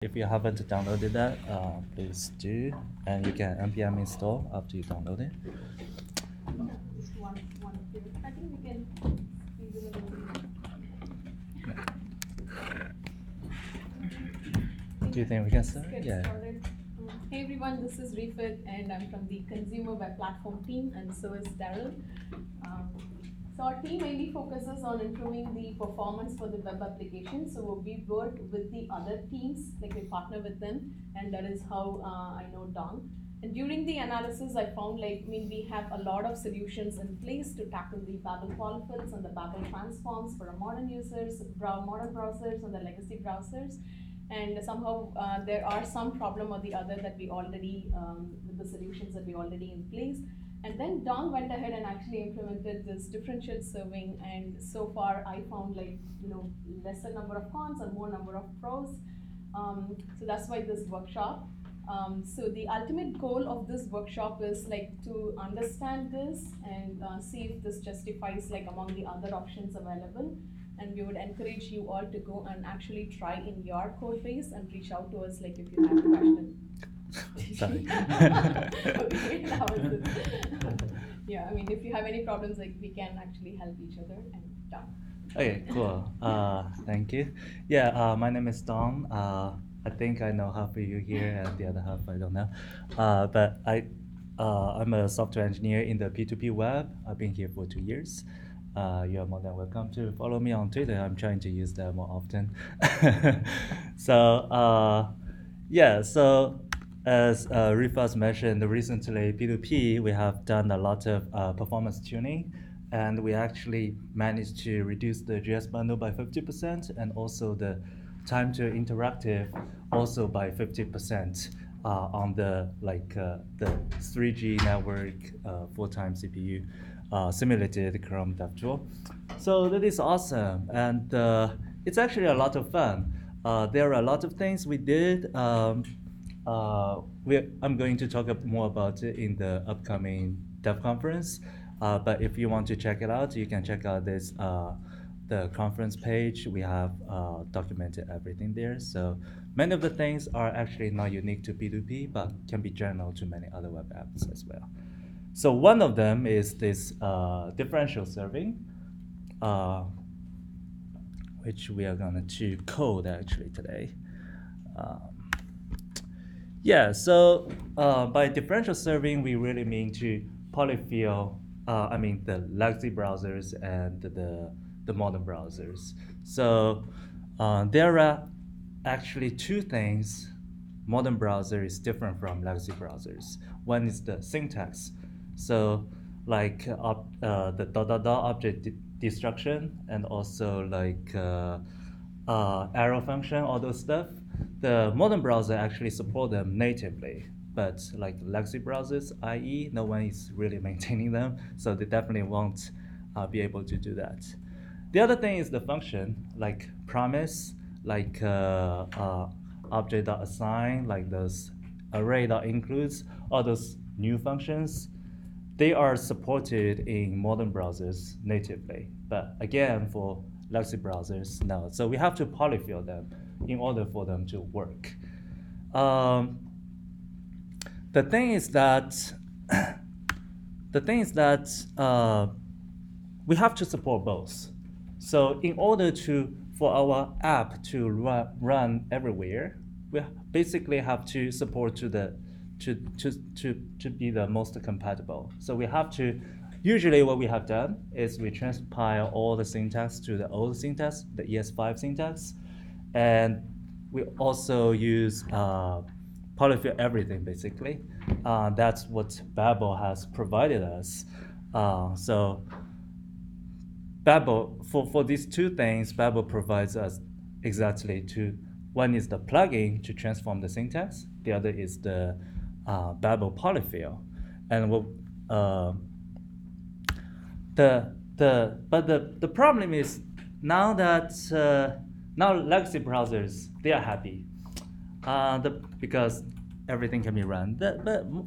If you haven't downloaded that, please do, and you can npm install after you download it. Just one here. I think we can squeeze in a little bit. Do you think we can start? Get Yeah. started. Hey everyone, this is Refit, and I'm from the consumer web platform team, and so is Daryl. So our team mainly focuses on improving the performance for the web application. So we work with the other teams, like we partner with them, and that is how I know Dong. And during the analysis, I found we have a lot of solutions in place to tackle the Babel polyfills and the Babel transforms for our modern users, modern browsers, and the legacy browsers. And somehow there are some problem or the other that we already, with the solutions that we already in place. And then Don went ahead and actually implemented this differential serving, and so far I found lesser number of cons and more number of pros. So that's why this workshop. So the ultimate goal of this workshop is to understand this and see if this justifies among the other options available. And we would encourage you all to go and actually try in your code base and reach out to us if you have a question. Sorry. Okay, that was it. Yeah, if you have any problems, we can actually help each other and done. Okay, cool. Thank you. Yeah, my name is Don. I think I know half of you here, and the other half I don't know. But I'm a software engineer in the P2P web. I've been here for 2 years. You are more than welcome to follow me on Twitter. I'm trying to use that more often. So as Rifas mentioned, recently P2P, we have done a lot of performance tuning, and we actually managed to reduce the JS bundle by 50%, and also the time to interactive also by 50% on the 3G network, 4x CPU. Simulated Chrome DevTool. So that is awesome, and it's actually a lot of fun. There are a lot of things we did. I'm going to talk more about it in the upcoming Dev conference. But if you want to check it out, you can check out this the conference page. We have documented everything there. So many of the things are actually not unique to P2P, but can be general to many other web apps as well. So one of them is this differential serving, which we are going to code actually today. So by differential serving, we really mean to polyfill, the legacy browsers and the modern browsers. So there are actually two things modern browser is different from legacy browsers. One is the syntax. So the ... object destruction, and also arrow function, all those stuff. The modern browser actually support them natively, but like legacy browsers, i.e., no one is really maintaining them, so they definitely won't be able to do that. The other thing is the function, like promise, object.assign, like those array.includes, all those new functions. They are supported in modern browsers natively, but again, for legacy browsers, no. So we have to polyfill them in order for them to work. The thing is that we have to support both. So in order for our app to run everywhere, we basically have to support to be the most compatible. So we have to, usually what we have done is we transpile all the syntax to the old syntax, the ES5 syntax, and we also use polyfill everything basically. That's what Babel has provided us. So Babel, for these two things, Babel provides us exactly two. One is the plugin to transform the syntax. The other is the Babel polyfill. And the problem is now that now legacy browsers, they are happy because everything can be run. But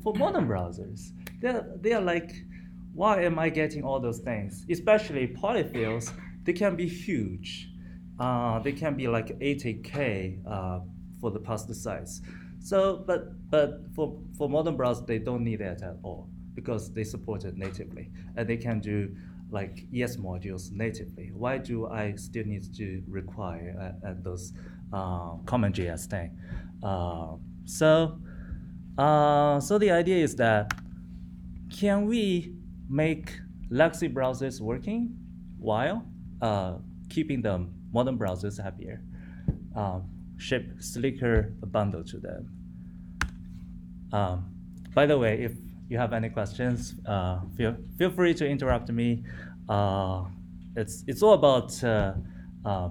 for modern browsers, they are like, why am I getting all those things? Especially polyfills, they can be huge. They can be like 80K for the pass size. So, but for modern browsers, they don't need that at all because they support it natively and they can do like ES modules natively. Why do I still need to require those common JS thing? So the idea is that can we make legacy browsers working while keeping the modern browsers happier? Ship slicker bundle to them. By the way, if you have any questions, feel free to interrupt me. It's all about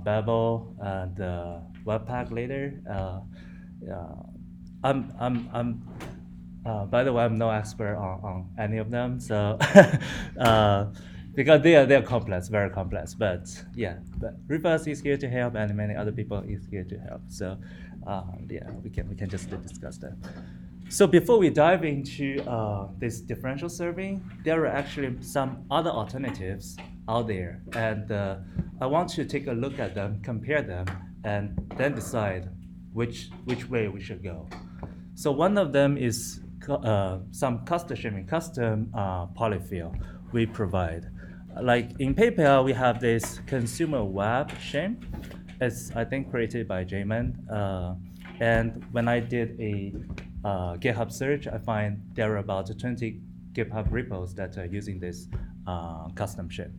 Babel and Webpack later. By the way, I'm no expert on any of them, so because they're complex, very complex. But yeah, but Rufus is here to help, and many other people is here to help. So yeah, we can just discuss that. So before we dive into this differential serving, there are actually some other alternatives out there, and I want to take a look at them, compare them, and then decide which way we should go. So one of them is some custom polyfill we provide. Like in PayPal, we have this consumer web shim. It's, I think, created by Jamin. And when I did a GitHub search, I find there are about 20 GitHub repos that are using this custom shim.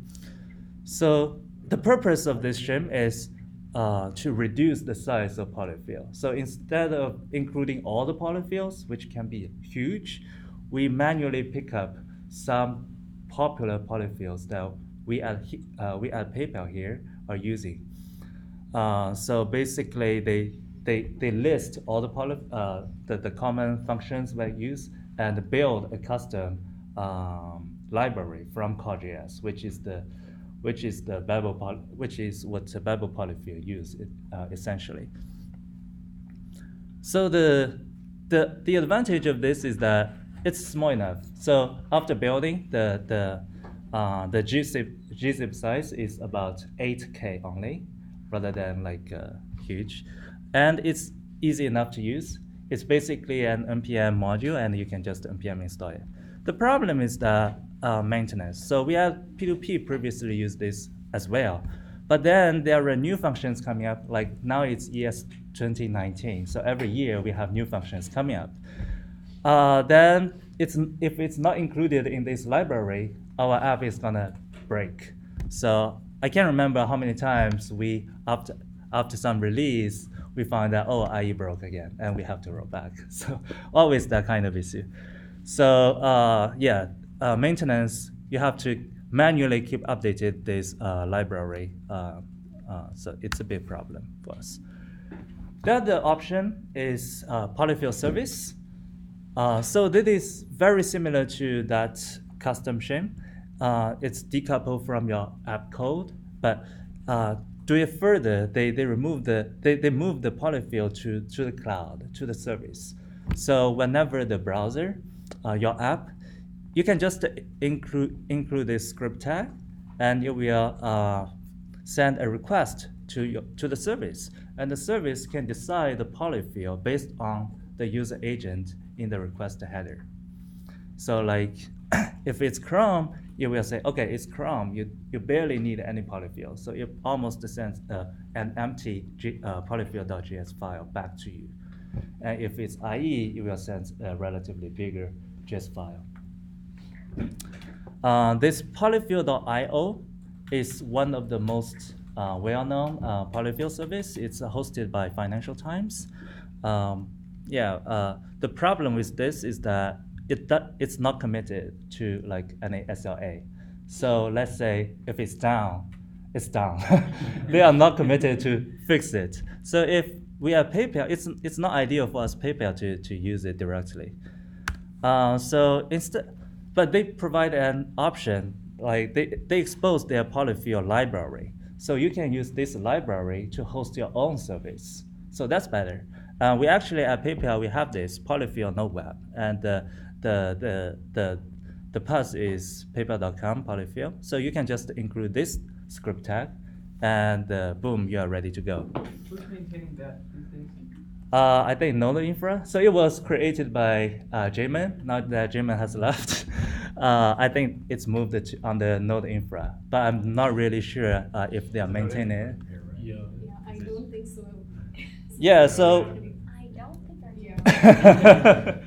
So the purpose of this shim is to reduce the size of polyfill. So instead of including all the polyfills, which can be huge, we manually pick up some popular polyfills that we at PayPal here are using. So basically, they list all the common functions we use and build a custom library from Core.js, which is what Babel polyfill use essentially. So the advantage of this is that it's small enough. So after building, the gzip size is about 8K only, rather than like huge, and it's easy enough to use. It's basically an npm module, and you can just npm install it. The problem is the maintenance. So we had P2P previously used this as well, but then there are new functions coming up. Like now it's ES 2019, so every year we have new functions coming up. Then if it's not included in this library, our app is gonna break. So I can't remember how many times after some release, we found out, oh, IE broke again, and we have to roll back. So always that kind of issue. So maintenance, you have to manually keep updated this library. So it's a big problem for us. The other option is polyfill service. So this is very similar to that custom shim. It's decoupled from your app code, but do it further, they move the polyfill to the cloud, to the service. So whenever the browser, your app, you can just include this script tag, and it will send a request to the service, and the service can decide the polyfill based on the user agent in the request header. So like if it's Chrome, it will say, okay, it's Chrome. You barely need any polyfill. So it almost sends an empty polyfill.js file back to you. And if it's IE, it will send a relatively bigger JS file. This polyfill.io is one of the most well-known polyfill service. It's hosted by Financial Times. The problem with this is that it's not committed to like any SLA. So let's say if it's down, it's down. They are not committed to fix it. So if we are PayPal, it's not ideal for us PayPal to use it directly. But they provide an option, like they expose their polyfill library. So you can use this library to host your own service. So that's better. We actually at PayPal we have this polyfill node web, and the path is paypal.com polyfill. So you can just include this script tag, and boom, you are ready to go. Who's maintaining that these days? I think Node Infra. So it was created by Jamin. Now that Jamin has left, I think it's moved on the Node Infra. But I'm not really sure if they are maintaining it. Yeah, I don't think so. Yeah, so I don't think I Yeah.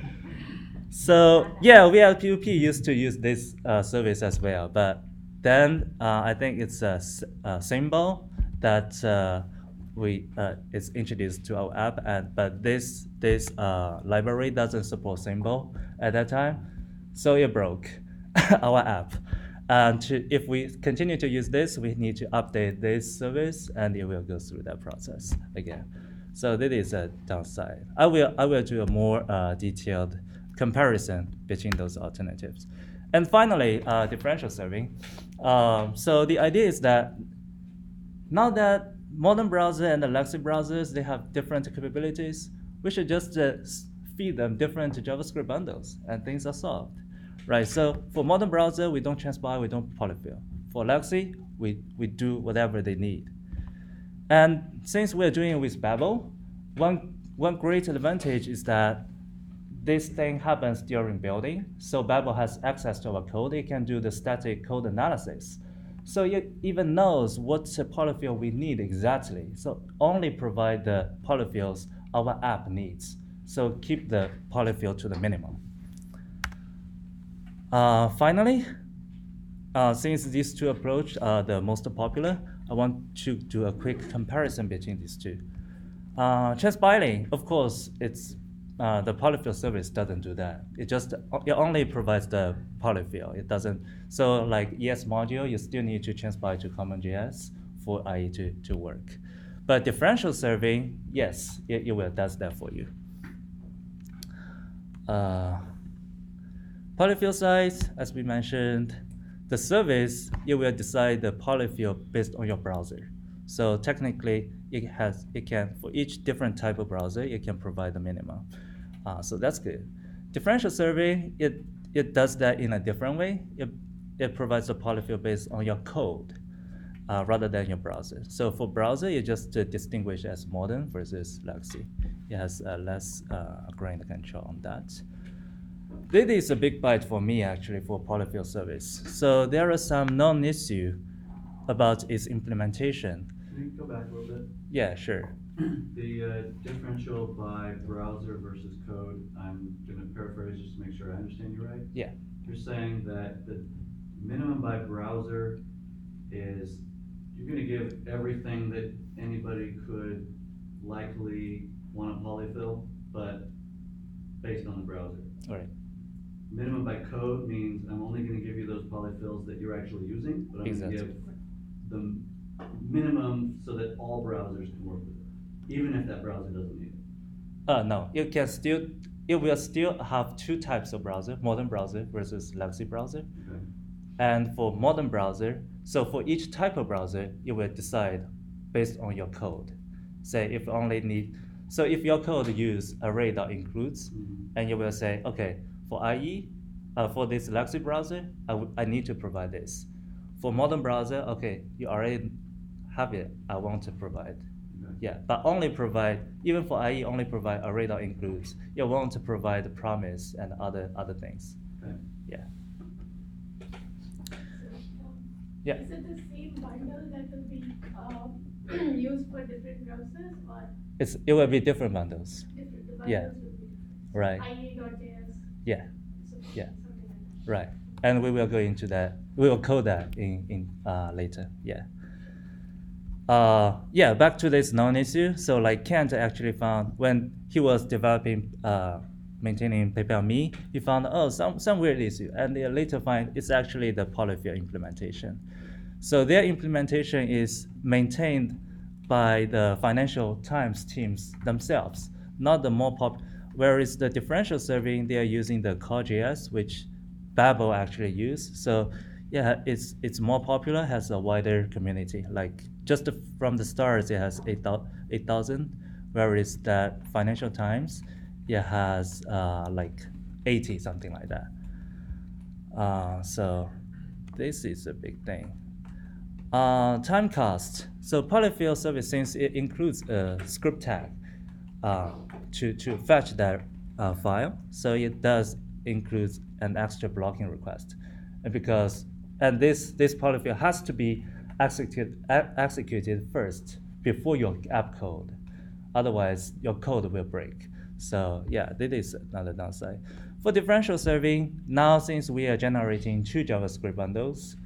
so yeah, we at PUP used to use this service as well, but then I think it's a symbol that we is introduced to our app, and but this library doesn't support symbol at that time, so it broke our app. And if we continue to use this, we need to update this service, and it will go through that process again. So that is a downside. I will do a more detailed comparison between those alternatives. And finally, differential serving. So the idea is that now that modern browser and the legacy browsers, they have different capabilities, we should just feed them different JavaScript bundles, and things are solved, right? So for modern browser, we don't transpile, we don't polyfill. For legacy, we do whatever they need. And since we're doing it with Babel, one great advantage is that this thing happens during building. So Babel has access to our code. It can do the static code analysis. So it even knows what polyfill we need exactly. So only provide the polyfills our app needs. So keep the polyfill to the minimum. Finally, since these two approaches are the most popular, I want to do a quick comparison between these two. Transpiling, of course, it's the polyfill service doesn't do that. It only provides the polyfill. It doesn't. So like ES module, you still need to transpile to CommonJS for IE to work. But differential serving, yes, it will does that for you. Polyfill size, as we mentioned, the service, it will decide the polyfill based on your browser. So technically, it can, for each different type of browser, it can provide the minimum. So that's good. Differential serving, it does that in a different way. It provides a polyfill based on your code rather than your browser. So for browser, you just distinguish as modern versus legacy. It has less grained control on that. This is a big bite for me, actually, for polyfill service. So there are some non-issue about its implementation. Can you go back a little bit? Yeah, sure. The differential by browser versus code, I'm going to paraphrase just to make sure I understand you right. Yeah. You're saying that the minimum by browser is you're going to give everything that anybody could likely want to polyfill, but based on the browser. All right. Minimum by code means I'm only going to give you those polyfills that you're actually using, but I'm Exactly. going to give the minimum so that all browsers can work with it, even if that browser doesn't need it. No, it will still have two types of browser, modern browser versus legacy browser. Okay. And for modern browser, so for each type of browser, it will decide based on your code. Say if only need, so if your code use array.includes, and you will say, okay, for IE, for this legacy browser, I need to provide this. For modern browser, okay, you already have it, I want to provide. Okay. Yeah, but only provide, even for IE, only provide array.includes. You want to provide the promise and other things. Okay. Yeah. Yeah. Is it the same bundle that will be used for different browsers or It will be different bundles. different? The bundles Yeah. will be different. Right. IE.js. Yeah. So Yeah. something like that. Right. And we will go into that. We will code that in later. Yeah. Yeah, back to this non-issue. So like Kent actually found when he was developing, maintaining PayPal.me, he found, some weird issue. And they later find it's actually the polyfill implementation. So their implementation is maintained by the Financial Times teams themselves, not the more whereas the differential serving, they are using the core.js, which Babel actually use. So yeah, it's more popular, has a wider community. Like just from the start, it has 8,000, whereas that Financial Times, it has like 80, something like that. So this is a big thing. Time cost. So polyfill service, since it includes a script tag, to fetch that file. So it does include an extra blocking request, and this polyfill has to be executed first before your app code. Otherwise, your code will break. So yeah, this is another downside. For differential serving, now since we are generating 2 JavaScript bundles,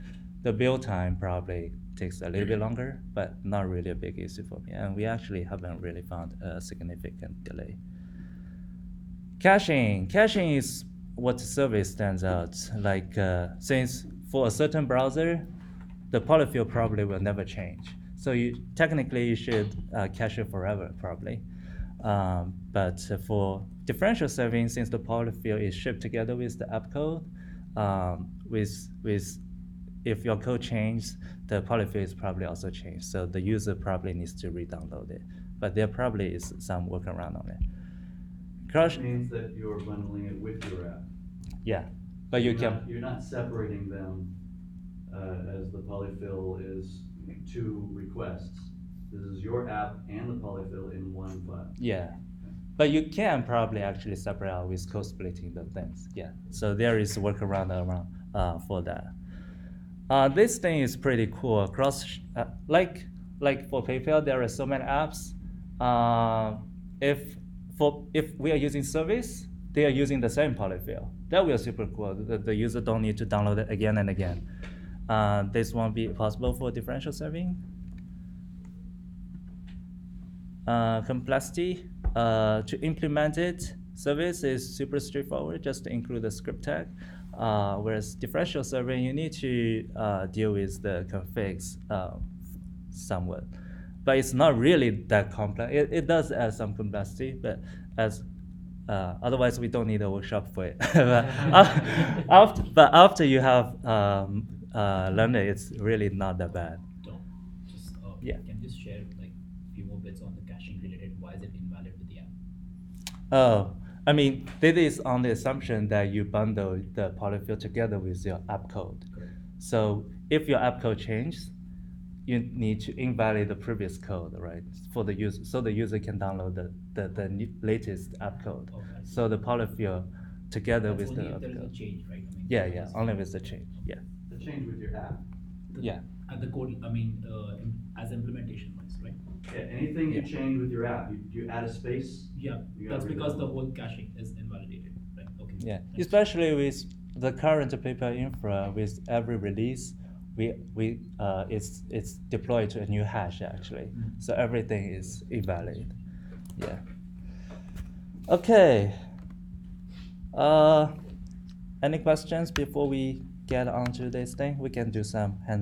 the build time probably takes a little bit longer, but not really a big issue for me. And we actually haven't really found a significant delay. Caching is what service stands out. Like since for a certain browser, the polyfill probably will never change. So technically you should cache it forever probably. But for differential serving, since the polyfill is shipped together with the app code, if your code changes, the polyfill is probably also changed. So the user probably needs to re-download it. But there probably is some workaround on it. That means that you're bundling it with your app. Yeah, but you're not separating them as the polyfill is 2 requests. This is your app and the polyfill in one file. Yeah, but you can probably actually separate out with code splitting the things. Yeah, so there is a workaround for that. This thing is pretty cool. Like for PayPal, there are so many apps. If we are using service, they are using the same polyfill. That will be super cool. The user don't need to download it again and again. This won't be possible for differential serving. Complexity to implement it, service is super straightforward, just to include the script tag. Whereas differential serving, you need to deal with the configs somewhat. But it's not really that complex. It does add some complexity, but otherwise we don't need a workshop for it. but after you have learned it, it's really not that bad. Yeah. Can you just share like a few more bits on the caching related? Why is it invalid with the app? Oh, I mean, this is on the assumption that you bundle the polyfill together with your app code. Correct. So if your app code changes, you need to invalidate the previous code, right? For the user, so the user can download the latest app code. Okay. So the polyfill together That's with only the if there is a code. change, right? I mean, Yeah, only with the change. Yeah. The change with your app. Yeah. And the code, I mean, as implementation wise, right? Yeah, anything you Yeah. change with your app, you add a space. Yeah, You that's gotta because the redownload. whole caching is invalidated, right? Okay. Yeah, Thanks. especially with the current paper infra, with every release, it's deployed to a new hash actually. So everything is invalid. Yeah. Okay. Any questions before we get onto this thing? We can do some hands